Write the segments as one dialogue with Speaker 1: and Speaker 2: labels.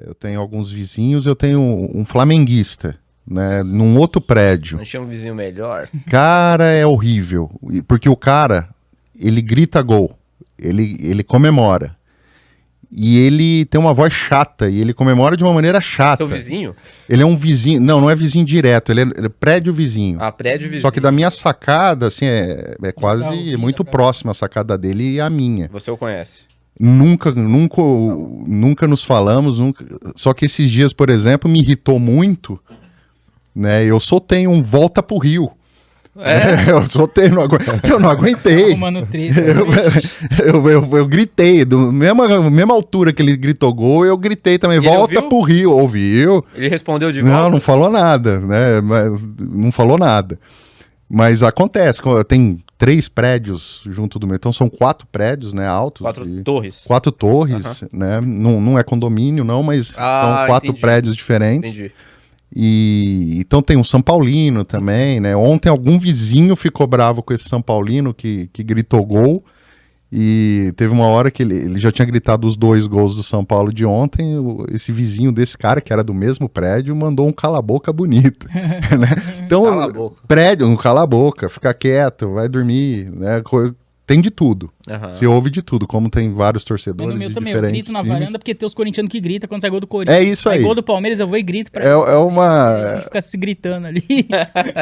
Speaker 1: Eu tenho alguns vizinhos, eu tenho um flamenguista, né, num outro prédio.
Speaker 2: Não tinha um vizinho melhor?
Speaker 1: Cara, é horrível, porque o cara, ele grita gol, ele comemora. E ele tem uma voz chata, e ele comemora de uma maneira chata.
Speaker 2: Seu vizinho?
Speaker 1: Ele é um vizinho, não é vizinho direto, ele é prédio vizinho.
Speaker 2: Ah, prédio vizinho.
Speaker 1: Só que da minha sacada, assim, é quase muito próxima a sacada dele e a minha.
Speaker 2: Você o conhece?
Speaker 1: Nunca nos falamos, nunca. Só que esses dias, por exemplo, me irritou muito, né? Eu soltei um volta pro Rio. Eu soltei, eu não aguentei. Eu gritei, mesma altura que ele gritou gol, eu gritei também, volta pro Rio. Ouviu?
Speaker 2: Ele respondeu de volta?
Speaker 1: Não falou nada, né? Não falou nada. Mas acontece, tem 3 prédios junto do meu, então são 4 prédios, né, altos.
Speaker 2: 4 torres.
Speaker 1: 4 torres, né? Não é condomínio, não, mas são 4 prédios diferentes.
Speaker 2: Entendi.
Speaker 1: E então tem um São Paulino também, né? Ontem algum vizinho ficou bravo com esse São Paulino que gritou gol. E teve uma hora que ele já tinha gritado os 2 gols do São Paulo de ontem. Esse vizinho desse cara, que era do mesmo prédio, mandou um cala-boca bonito. Né? Então, prédio, um cala-boca, fica quieto, vai dormir, né? Tem de tudo. Você ouve de tudo, como tem vários torcedores de diferentes
Speaker 3: eu grito na varanda porque tem os corintianos que gritam quando sai gol do Corinthians.
Speaker 1: É isso aí.
Speaker 3: Gol do Palmeiras, eu vou e grito. Fica se gritando ali.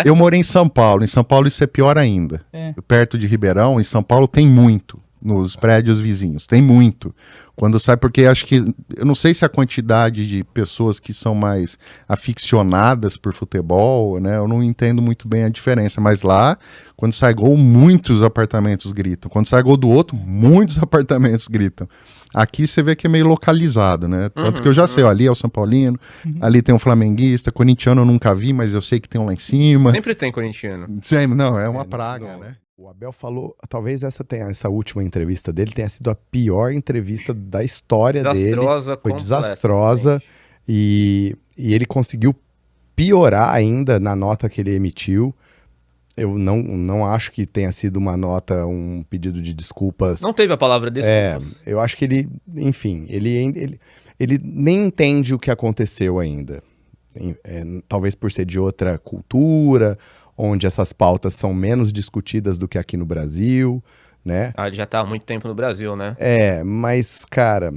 Speaker 1: Eu morei em São Paulo. Em São Paulo isso é pior ainda. Perto de Ribeirão, em São Paulo tem muito. Nos prédios vizinhos, tem muito. Quando sai, porque acho que, eu não sei se a quantidade de pessoas que são mais aficionadas por futebol, né, eu não entendo muito bem a diferença, mas lá, quando sai gol, muitos apartamentos gritam. Quando sai gol do outro, muitos apartamentos gritam. Aqui você vê que é meio localizado, né, tanto que eu já sei, ó, ali é o São Paulino, ali tem um flamenguista, corintiano eu nunca vi, mas eu sei que tem um lá em cima.
Speaker 2: Sempre tem corintiano.
Speaker 1: Sempre, não, é uma praga, né.
Speaker 4: O Abel falou, talvez essa última entrevista dele tenha sido a pior entrevista da história dele. Foi desastrosa e ele conseguiu piorar ainda na nota que ele emitiu. Eu não acho que tenha sido uma nota, um pedido de desculpas.
Speaker 2: Não teve a palavra desculpas.
Speaker 4: Eu acho que ele, enfim, ele nem entende o que aconteceu ainda. Talvez por ser de outra cultura, onde essas pautas são menos discutidas do que aqui no Brasil, né?
Speaker 2: Ele já tá há muito tempo no Brasil, né?
Speaker 4: Mas, cara,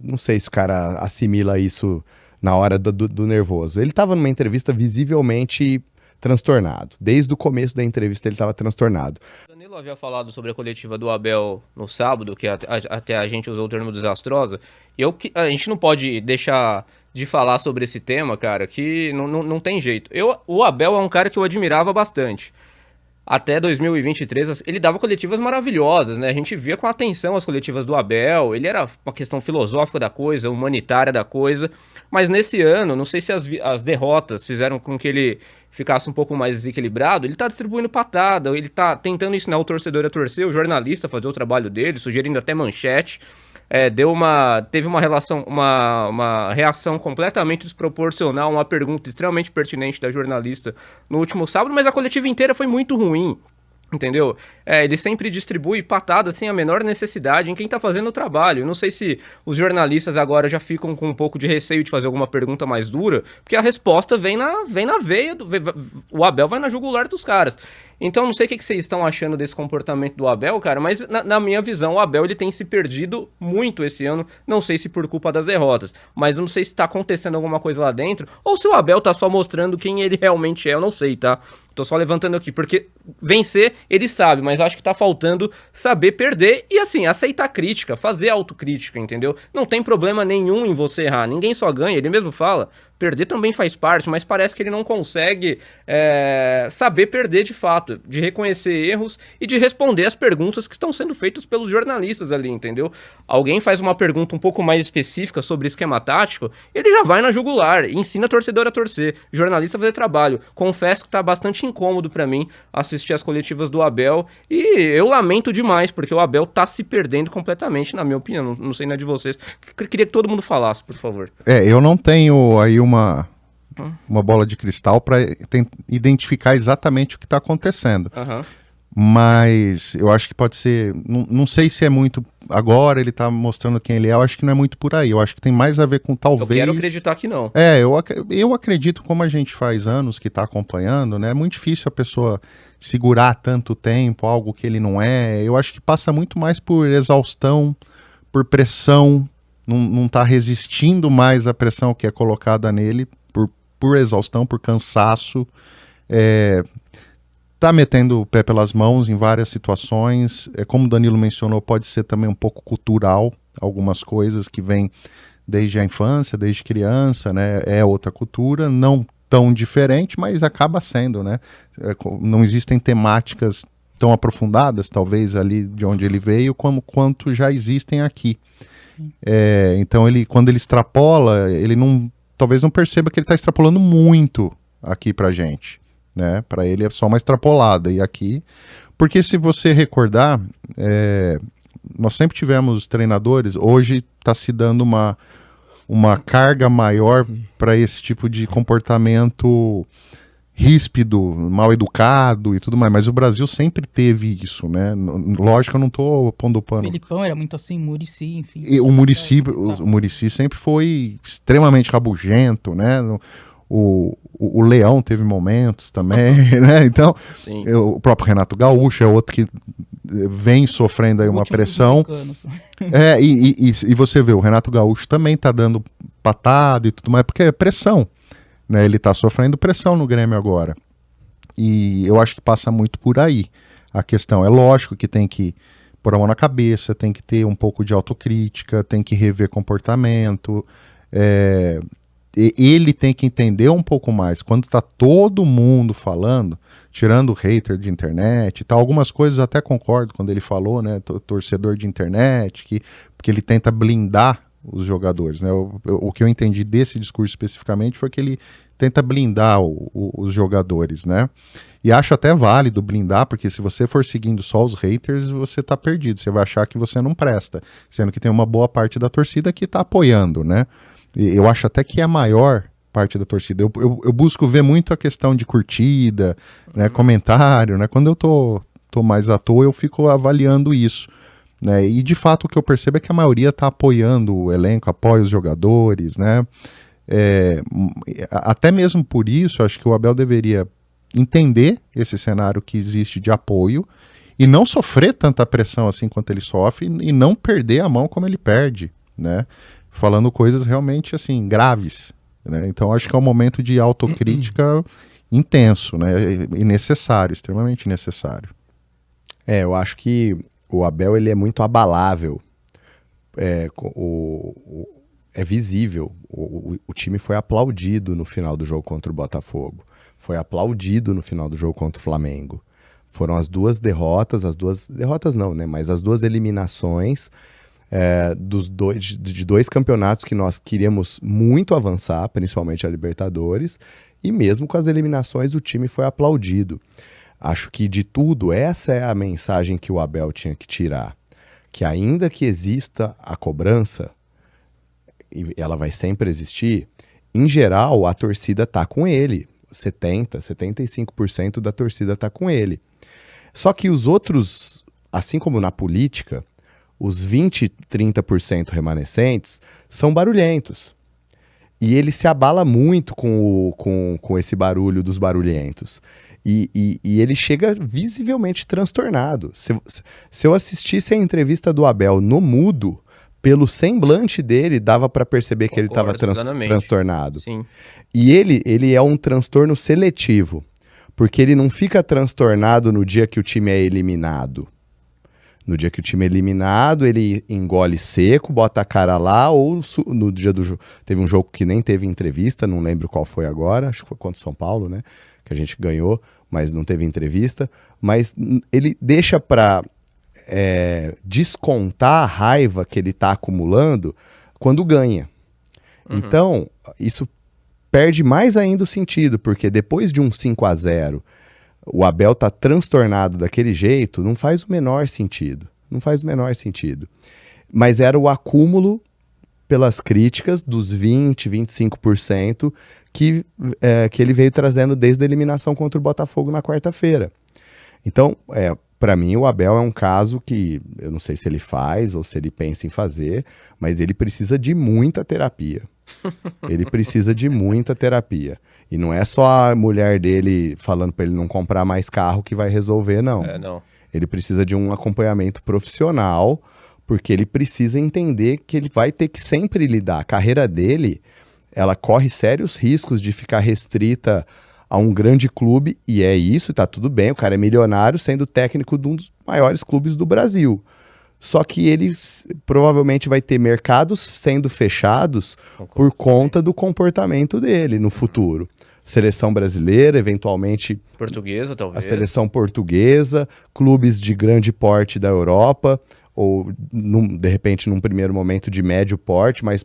Speaker 4: não sei se o cara assimila isso na hora do nervoso. Ele tava numa entrevista visivelmente transtornado. Desde o começo da entrevista ele estava transtornado.
Speaker 2: O Danilo havia falado sobre a coletiva do Abel no sábado, que até a gente usou o termo desastrosa, e a gente não pode deixar de falar sobre esse tema, cara, que não tem jeito. O Abel é um cara que eu admirava bastante. Até 2023, ele dava coletivas maravilhosas, né? A gente via com atenção as coletivas do Abel, ele era uma questão filosófica da coisa, humanitária da coisa, mas nesse ano, não sei se as derrotas fizeram com que ele ficasse um pouco mais desequilibrado, ele tá distribuindo patada, ele tá tentando ensinar o torcedor a torcer, o jornalista a fazer o trabalho dele, sugerindo até manchete. Teve uma reação completamente desproporcional, uma pergunta extremamente pertinente da jornalista no último sábado, mas a coletiva inteira foi muito ruim, entendeu? Ele sempre distribui patada sem a menor necessidade em quem tá fazendo o trabalho. Eu não sei se os jornalistas agora já ficam com um pouco de receio de fazer alguma pergunta mais dura, porque a resposta vem na veia, o Abel vai na jugular dos caras. Então, não sei o que vocês estão achando desse comportamento do Abel, cara, mas na minha visão, o Abel ele tem se perdido muito esse ano, não sei se por culpa das derrotas, mas não sei se tá acontecendo alguma coisa lá dentro, ou se o Abel tá só mostrando quem ele realmente é, eu não sei, tá? Tô só levantando aqui, porque vencer, ele sabe, mas acho que tá faltando saber perder e, assim, aceitar crítica, fazer autocrítica, entendeu? Não tem problema nenhum em você errar, ninguém só ganha, ele mesmo fala. Perder também faz parte, mas parece que ele não consegue saber perder de fato, de reconhecer erros e de responder as perguntas que estão sendo feitas pelos jornalistas ali, entendeu? Alguém faz uma pergunta um pouco mais específica sobre esquema tático, ele já vai na jugular, ensina torcedor a torcer, jornalista a fazer trabalho. Confesso que tá bastante incômodo pra mim assistir as coletivas do Abel e eu lamento demais, porque o Abel tá se perdendo completamente, na minha opinião, não sei na de vocês. Queria que todo mundo falasse, por favor.
Speaker 1: Eu não tenho aí uma bola de cristal para identificar exatamente o que está acontecendo. Mas eu acho que pode ser, não sei se é muito, agora ele tá mostrando quem ele é, eu acho que não é muito por aí, eu acho que tem mais a ver com talvez...
Speaker 2: Eu quero acreditar que não.
Speaker 1: Eu acredito, como a gente faz anos que tá acompanhando, né, é muito difícil a pessoa segurar tanto tempo algo que ele não é, eu acho que passa muito mais por exaustão, por pressão, não tá resistindo mais à pressão que é colocada nele, por exaustão, por cansaço, tá metendo o pé pelas mãos em várias situações, como o Danilo mencionou, pode ser também um pouco cultural, algumas coisas que vêm desde a infância, desde criança, né, é outra cultura, não tão diferente, mas acaba sendo, né, não existem temáticas tão aprofundadas, talvez ali de onde ele veio, quanto já existem aqui. Então quando ele extrapola, ele talvez não perceba que ele está extrapolando muito aqui pra gente. Né? Para ele é só uma extrapolada. E aqui, porque se você recordar, nós sempre tivemos treinadores, hoje está se dando uma carga maior para esse tipo de comportamento ríspido, mal educado e tudo mais, mas o Brasil sempre teve isso, né? Lógico, eu não estou pondo pano.
Speaker 3: O Felipão era muito assim, Muricy, enfim.
Speaker 1: E o Muricy sempre foi extremamente rabugento, né? O Leão teve momentos também, né? Então, o próprio Renato Gaúcho é outro que vem sofrendo aí uma pressão. E você vê, o Renato Gaúcho também tá dando patada e tudo mais, porque é pressão, né? Ele tá sofrendo pressão no Grêmio agora. E eu acho que passa muito por aí. A questão é lógico que tem que pôr a mão na cabeça, tem que ter um pouco de autocrítica, tem que rever comportamento, ele tem que entender um pouco mais, quando tá todo mundo falando, tirando o hater de internet e tal, algumas coisas até concordo quando ele falou, né, torcedor de internet, porque ele tenta blindar os jogadores, né, o que eu entendi desse discurso especificamente foi que ele tenta blindar os jogadores, né, e acho até válido blindar, porque se você for seguindo só os haters, você tá perdido, você vai achar que você não presta, sendo que tem uma boa parte da torcida que tá apoiando, né. Eu acho até que é a maior parte da torcida. Eu busco ver muito a questão de curtida, né, comentário, né? Quando eu tô mais à toa, eu fico avaliando isso, né? E de fato o que eu percebo é que a maioria tá apoiando o elenco, apoia os jogadores, né? Até mesmo por isso, acho que o Abel deveria entender esse cenário que existe de apoio e não sofrer tanta pressão assim quanto ele sofre e não perder a mão como ele perde, né? Falando coisas realmente assim graves, né? Então acho que é um momento de autocrítica intenso, né? E necessário, extremamente necessário.
Speaker 4: Eu acho que o Abel ele é muito abalável, é visível, o time foi aplaudido no final do jogo contra o Botafogo, foi aplaudido no final do jogo contra o Flamengo, foram as duas derrotas não, né? Mas as duas eliminações de dois campeonatos que nós queríamos muito avançar, principalmente a Libertadores, e mesmo com as eliminações o time foi aplaudido. Acho que de tudo, essa é a mensagem que o Abel tinha que tirar, que ainda que exista a cobrança, e ela vai sempre existir, em geral a torcida está com ele, 75% da torcida está com ele. Só que os outros, assim como na política, os 20, 30% remanescentes são barulhentos. E ele se abala muito com esse barulho dos barulhentos. E ele chega visivelmente transtornado. Se eu assistisse a entrevista do Abel no mudo, pelo semblante dele, dava para perceber que ele estava transtornado.
Speaker 2: Sim.
Speaker 4: E ele é um transtorno seletivo, porque ele não fica transtornado no dia que o time é eliminado. No dia que o time é eliminado, ele engole seco, bota a cara lá, ou no dia do jogo. Teve um jogo que nem teve entrevista, não lembro qual foi agora, acho que foi contra o São Paulo, né? Que a gente ganhou, mas não teve entrevista. Mas ele deixa para descontar a raiva que ele está acumulando quando ganha. Uhum. Então, isso perde mais ainda o sentido, porque depois de um 5-0, o Abel tá transtornado daquele jeito, não faz o menor sentido. Não faz o menor sentido. Mas era o acúmulo pelas críticas dos 20, 25% que ele veio trazendo desde a eliminação contra o Botafogo na quarta-feira. Então, para mim, o Abel é um caso que eu não sei se ele faz ou se ele pensa em fazer, mas ele precisa de muita terapia. Ele precisa de muita terapia. E não é só a mulher dele falando para ele não comprar mais carro que vai resolver, não.
Speaker 2: Não.
Speaker 4: Ele precisa de um acompanhamento profissional, porque ele precisa entender que ele vai ter que sempre lidar. A carreira dele, ela corre sérios riscos de ficar restrita a um grande clube, e é isso, tá tudo bem, o cara é milionário sendo técnico de um dos maiores clubes do Brasil. Só que ele provavelmente vai ter mercados sendo fechados por conta do comportamento dele no futuro. Seleção brasileira, eventualmente...
Speaker 2: Portuguesa, talvez.
Speaker 4: A seleção portuguesa, clubes de grande porte da Europa, ou de repente num primeiro momento de médio porte, mas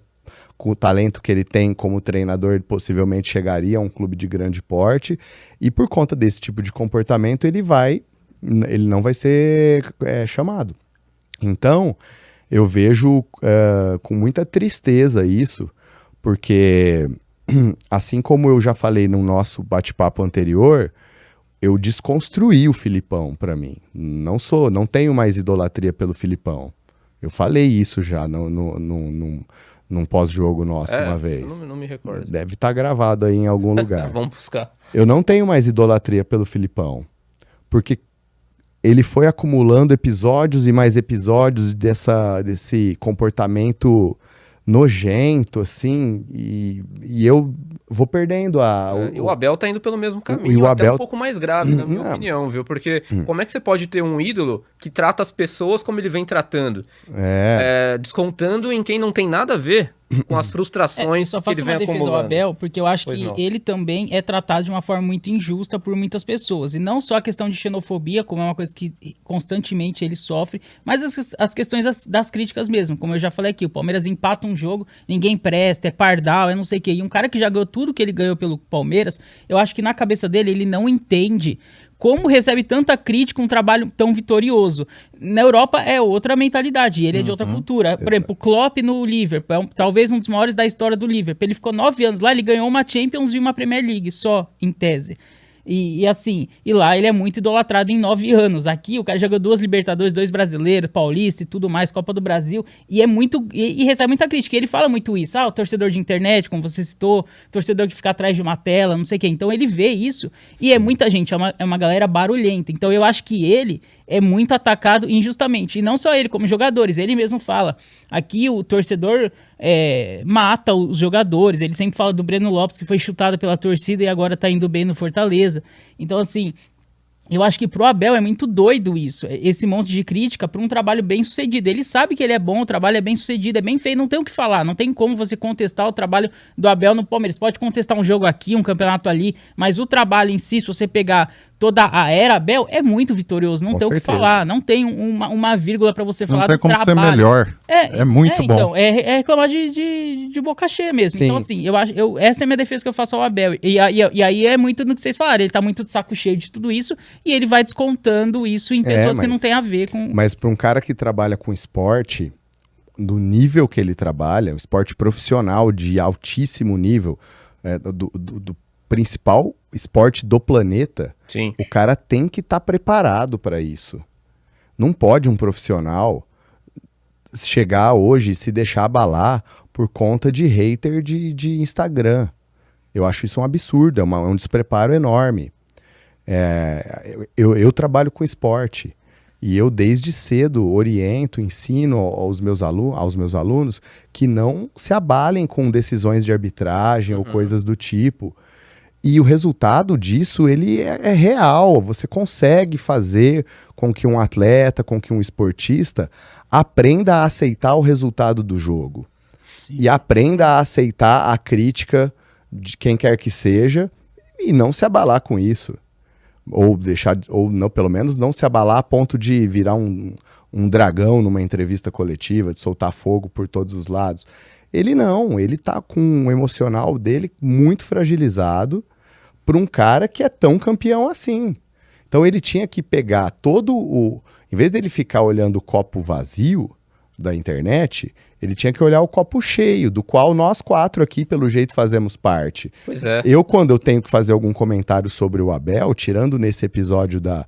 Speaker 4: com o talento que ele tem como treinador, ele possivelmente chegaria a um clube de grande porte, e por conta desse tipo de comportamento ele não vai ser chamado. Então, eu vejo com muita tristeza isso, porque assim como eu já falei no nosso bate-papo anterior, eu desconstruí o Filipão para mim. Não tenho mais idolatria pelo Filipão. Eu falei isso já num pós-jogo nosso uma vez.
Speaker 2: Não me recordo.
Speaker 4: Deve estar gravado aí em algum lugar.
Speaker 2: Vamos buscar.
Speaker 4: Eu não tenho mais idolatria pelo Filipão, porque ele foi acumulando episódios e mais episódios desse comportamento nojento, assim, e eu vou perdendo
Speaker 2: e o Abel tá indo pelo mesmo caminho,
Speaker 4: e o
Speaker 2: até
Speaker 4: Abel...
Speaker 2: um pouco mais grave, na minha opinião, viu? Porque como é que você pode ter um ídolo que trata as pessoas como ele vem tratando? Descontando em quem não tem nada a ver com as frustrações
Speaker 3: só
Speaker 2: que ele vem acumulando.
Speaker 3: Só faço uma defesa do Abel, porque eu acho que ele também é tratado de uma forma muito injusta por muitas pessoas. E não só a questão de xenofobia, como é uma coisa que constantemente ele sofre, mas as questões das críticas mesmo. Como eu já falei aqui, o Palmeiras empata um jogo, ninguém presta, é pardal, é não sei o quê. E um cara que já ganhou tudo que ele ganhou pelo Palmeiras, eu acho que na cabeça dele ele não entende como recebe tanta crítica um trabalho tão vitorioso. Na Europa é outra mentalidade, ele é de outra cultura. Por exemplo, o Klopp no Liverpool, talvez um dos maiores da história do Liverpool. Ele ficou 9 anos lá, ele ganhou uma Champions e uma Premier League, só, em tese. E assim, e lá ele é muito idolatrado em 9 anos. Aqui o cara já ganhou 2 Libertadores, 2 brasileiros, Paulista e tudo mais, Copa do Brasil, e é muito, e recebe muita crítica. E ele fala muito isso, o torcedor de internet, como você citou, torcedor que fica atrás de uma tela, não sei o quê. Então ele vê isso, e é muita gente, é uma galera barulhenta. Então eu acho que ele é muito atacado injustamente. E não só ele, como jogadores. Ele mesmo fala. Aqui o torcedor mata os jogadores. Ele sempre fala do Breno Lopes, que foi chutado pela torcida e agora tá indo bem no Fortaleza. Então, assim, eu acho que pro Abel é muito doido isso. Esse monte de crítica para um trabalho bem sucedido. Ele sabe que ele é bom, o trabalho é bem sucedido, é bem feito. Não tem o que falar. Não tem como você contestar o trabalho do Abel no Palmeiras. Pode contestar um jogo aqui, um campeonato ali, mas o trabalho em si, se você pegar toda a era Abel, é muito vitorioso. Não tem o que falar. Não tem uma vírgula pra você falar do trabalho.
Speaker 1: Não tem como ser melhor. É muito bom.
Speaker 3: Então, é reclamar de boca cheia mesmo. Sim. Então, assim, essa é a minha defesa que eu faço ao Abel. E aí é muito no que vocês falaram. Ele tá muito de saco cheio de tudo isso e ele vai descontando isso em pessoas que não tem a ver com...
Speaker 4: Mas pra um cara que trabalha com esporte, do nível que ele trabalha, um esporte profissional de altíssimo nível, do principal esporte do planeta,
Speaker 2: sim,
Speaker 4: o cara tem que estar preparado para isso. Não pode um profissional chegar hoje e se deixar abalar por conta de hater de Instagram. Eu acho isso um absurdo, é um despreparo enorme. Eu trabalho com esporte e eu desde cedo oriento, ensino aos meus alunos que não se abalem com decisões de arbitragem ou coisas do tipo. E o resultado disso, ele é real. Você consegue fazer com que um atleta, com que um esportista aprenda a aceitar o resultado do jogo. Sim. E aprenda a aceitar a crítica de quem quer que seja e não se abalar com isso. Ou não, pelo menos não se abalar a ponto de virar um dragão numa entrevista coletiva, de soltar fogo por todos os lados. Ele tá com o emocional dele muito fragilizado por um cara que é tão campeão assim. Então ele tinha que pegar em vez dele ficar olhando o copo vazio da internet, Ele tinha que olhar o copo cheio, do qual nós 4 aqui, pelo jeito, fazemos parte.
Speaker 2: Pois é.
Speaker 4: Quando eu tenho que fazer algum comentário sobre o Abel, tirando nesse episódio da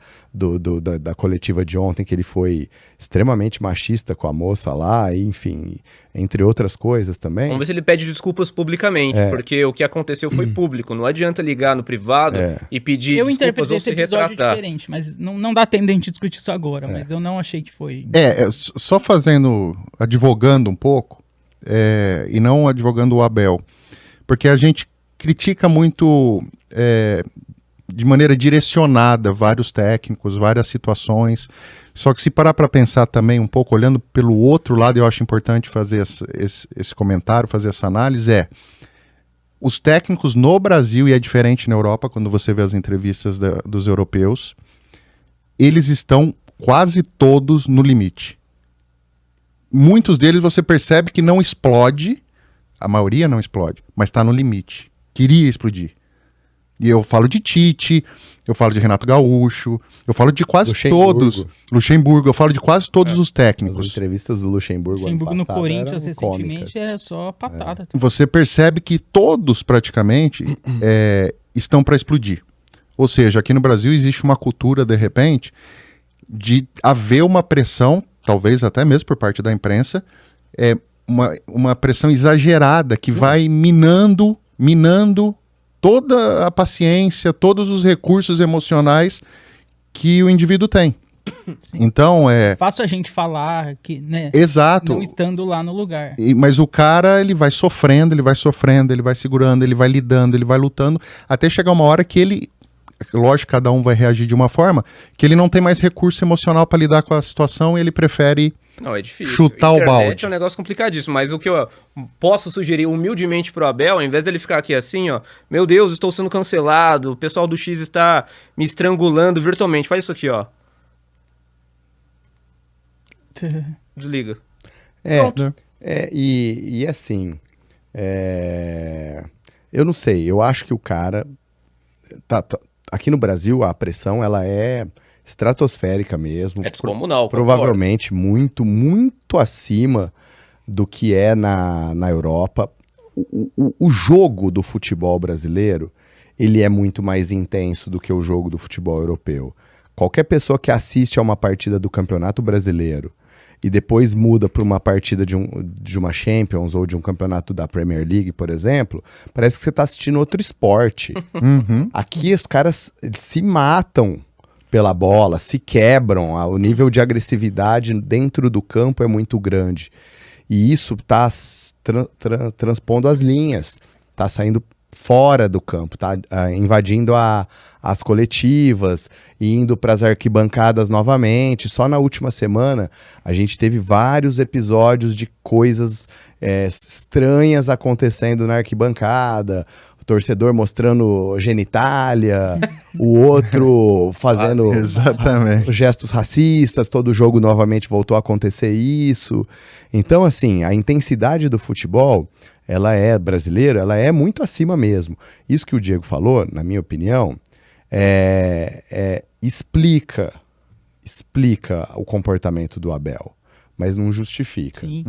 Speaker 4: coletiva de ontem, que ele foi extremamente machista com a moça lá, enfim, entre outras coisas também.
Speaker 2: Vamos ver se ele pede desculpas publicamente, porque o que aconteceu foi público. Não adianta ligar no privado e pedir desculpas ou se retratar.
Speaker 3: Diferente, mas não dá tempo de a gente discutir isso agora, mas eu não achei que foi...
Speaker 1: Só advogando um pouco, e não advogando o Abel, porque a gente critica muito de maneira direcionada vários técnicos, várias situações, só que se parar para pensar também um pouco, olhando pelo outro lado, eu acho importante fazer esse comentário, fazer essa análise, os técnicos no Brasil, e é diferente na Europa, quando você vê as entrevistas dos europeus, eles estão quase todos no limite. Muitos deles você percebe que não explode, a maioria não explode, mas está no limite. Queria explodir. E eu falo de Tite, eu falo de Renato Gaúcho, eu falo de quase todos. Luxemburgo, eu falo de quase todos os técnicos.
Speaker 4: As entrevistas do Luxemburgo
Speaker 3: no Corinthians recentemente era só patada.
Speaker 1: Você percebe que todos praticamente estão para explodir. Ou seja, aqui no Brasil existe uma cultura, de repente, de haver uma pressão, talvez até mesmo por parte da imprensa, uma pressão exagerada que vai minando toda a paciência, todos os recursos emocionais que o indivíduo tem. Então,
Speaker 3: fácil a gente falar que, né?
Speaker 1: Exato.
Speaker 3: Não estando lá no lugar.
Speaker 1: Mas o cara, ele vai sofrendo, ele vai segurando, ele vai lidando, ele vai lutando, até chegar uma hora que ele... Lógico, cada um vai reagir de uma forma, que ele não tem mais recurso emocional para lidar com a situação e ele prefere chutar o balde.
Speaker 2: É um negócio complicadíssimo, mas o que eu posso sugerir humildemente pro Abel, ao invés dele ficar aqui assim, ó, meu Deus, estou sendo cancelado, o pessoal do X está me estrangulando virtualmente, faz isso aqui, ó. Desliga. Pronto.
Speaker 4: E assim, eu não sei, eu acho que o cara aqui no Brasil a pressão ela é estratosférica mesmo.
Speaker 2: É descomunal.
Speaker 4: Provavelmente muito, muito acima do que é na Europa. O jogo do futebol brasileiro, ele é muito mais intenso do que o jogo do futebol europeu. Qualquer pessoa que assiste a uma partida do Campeonato Brasileiro e depois muda para uma partida de uma Champions ou de um campeonato da Premier League, por exemplo, parece que você está assistindo outro esporte. Aqui os caras se matam pela bola, se quebram, o nível de agressividade dentro do campo é muito grande. E isso está transpondo as linhas, está saindo fora do campo, tá invadindo as coletivas, indo para as arquibancadas novamente. Só na última semana a gente teve vários episódios de coisas estranhas acontecendo na arquibancada, o torcedor mostrando genitália, o outro fazendo gestos racistas, todo jogo novamente voltou a acontecer isso. Então, assim, a intensidade do futebol, brasileira, ela é muito acima mesmo. Isso que o Diego falou, na minha opinião, explica o comportamento do Abel, mas não justifica.
Speaker 3: Sim.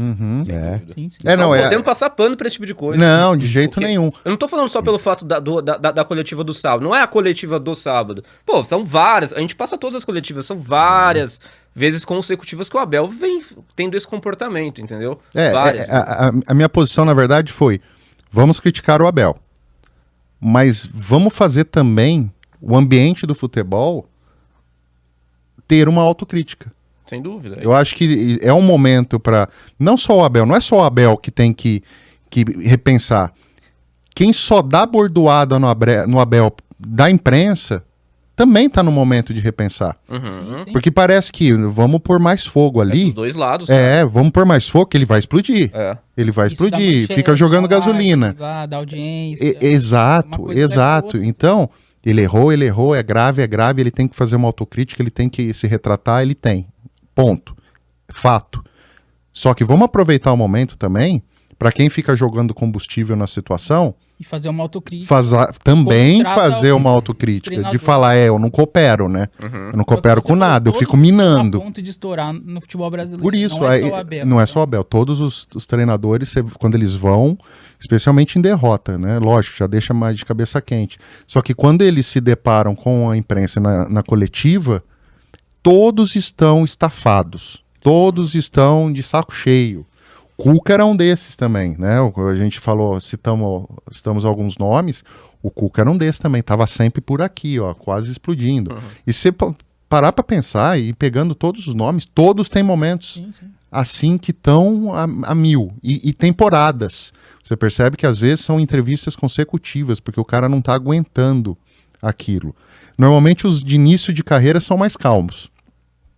Speaker 2: Sim. Não podemos passar pano pra esse tipo de coisa.
Speaker 1: Não, de jeito nenhum.
Speaker 2: Eu não tô falando só pelo fato da coletiva do sábado. Não é a coletiva do sábado. Pô, são várias. A gente passa todas as coletivas. São várias vezes consecutivas que o Abel vem tendo esse comportamento, entendeu? Várias.
Speaker 1: A minha posição, na verdade, foi: vamos criticar o Abel, mas vamos fazer também o ambiente do futebol ter uma autocrítica.
Speaker 2: Sem dúvida.
Speaker 1: Eu acho que é um momento para... Não só o Abel, não é só o Abel que tem que repensar. Quem só dá bordoada no Abel da imprensa também está no momento de repensar. Porque parece que vamos pôr mais fogo ali.
Speaker 2: Dos dois lados.
Speaker 1: Vamos pôr mais fogo que ele vai explodir. Ele vai explodir, fica jogando gasolina.
Speaker 3: Da audiência.
Speaker 1: Exato. Então, ele errou, é grave, ele tem que fazer uma autocrítica, ele tem que se retratar, ele tem. Ponto. Fato. Só que vamos aproveitar o momento também para quem fica jogando combustível na situação...
Speaker 3: E fazer uma autocrítica.
Speaker 1: Também fazer uma autocrítica, de falar, eu não coopero, né? Eu não coopero com nada, eu fico minando.
Speaker 3: A ponto de estourar no futebol brasileiro.
Speaker 1: Por isso, não é só o Abel. Todos os treinadores, quando eles vão, especialmente em derrota, né? Lógico, já deixa mais de cabeça quente. Só que quando eles se deparam com a imprensa na coletiva, todos estão estafados. Todos estão de saco cheio. Cuca era um desses também, né? A gente falou, citamos alguns nomes, o Cuca era um desses também, tava sempre por aqui, ó, quase explodindo. E se parar para pensar e pegando todos os nomes, todos têm momentos assim que estão a mil, e temporadas. Você percebe que às vezes são entrevistas consecutivas, porque o cara não tá aguentando aquilo. Normalmente os de início de carreira são mais calmos.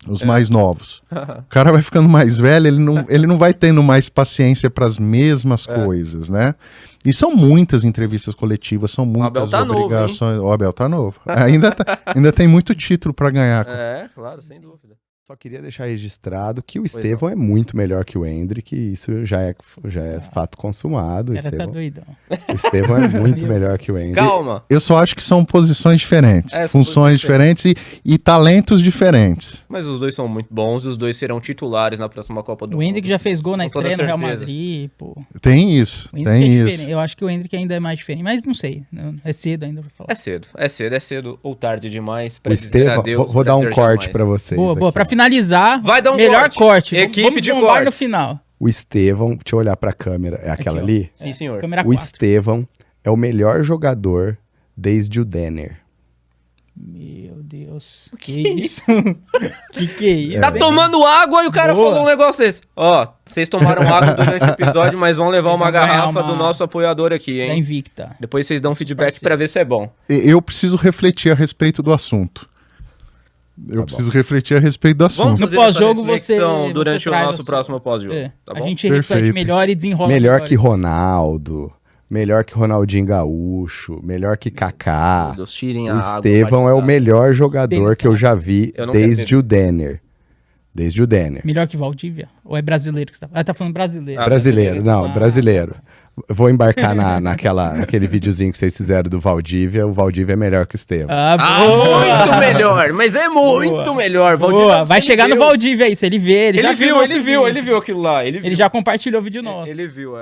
Speaker 1: Os mais novos. O cara vai ficando mais velho, ele não vai tendo mais paciência para as mesmas coisas, né? E são muitas entrevistas coletivas, são muitas obrigações. O Abel tá novo. Ainda tem muito título para ganhar.
Speaker 2: Claro, sem dúvida.
Speaker 4: Só queria deixar registrado que o Estevão é muito melhor que o Hendrick, isso já é fato consumado. O Estevão é muito melhor que o Hendrick.
Speaker 2: Calma.
Speaker 1: Eu só acho que são posições diferentes, funções diferentes e talentos diferentes.
Speaker 2: Mas os dois são muito bons e os dois serão titulares na próxima Copa do Mundo.
Speaker 3: O Hendrick já fez gol na estreia no Real Madrid, pô.
Speaker 1: Tem isso, tem isso.
Speaker 3: Eu acho que o Hendrick ainda é mais diferente, mas não sei, é cedo ainda pra falar.
Speaker 2: É cedo ou tarde demais
Speaker 4: pra dizer adeus. Vou dar um corte pra vocês.
Speaker 3: Boa, pra finalizar,
Speaker 2: vai dar um
Speaker 3: melhor corte.
Speaker 2: Equipe de corte
Speaker 3: no final.
Speaker 4: O Estevão, deixa eu olhar pra câmera, é aquela
Speaker 3: aqui,
Speaker 4: ali?
Speaker 2: Sim, senhor.
Speaker 4: O Estevão é o melhor jogador desde o Denner.
Speaker 3: Meu Deus, que isso? que é isso?
Speaker 2: Tá tomando água e o cara falou um negócio desse. Ó, vocês tomaram água durante o episódio, mas vão levar uma garrafa do nosso apoiador aqui, hein?
Speaker 3: Da Invicta.
Speaker 2: Depois vocês dão feedback pra ver se é bom.
Speaker 1: Eu preciso refletir a respeito do assunto. Preciso refletir a respeito do assunto.
Speaker 3: No pós-jogo você
Speaker 2: durante o nosso próximo pós-jogo.
Speaker 3: Tá bom? A gente reflete melhor e desenrola
Speaker 4: melhor que Ronaldo, melhor que Ronaldinho Gaúcho, melhor que Kaká. O Estevão é o melhor jogador que eu já vi desde o Denner. Desde o Denner.
Speaker 3: Melhor que Valdívia? Ou é brasileiro que você tá falando brasileiro?
Speaker 4: Brasileiro, brasileiro. Vou embarcar naquele videozinho que vocês fizeram do Valdívia. O Valdívia é melhor que o Estevão.
Speaker 2: Muito melhor, mas é muito melhor.
Speaker 3: Valdívia vai chegar no Valdívia aí, se ele vê. Ele viu
Speaker 2: aquilo lá.
Speaker 3: Ele já compartilhou o vídeo nosso.
Speaker 2: Ele viu.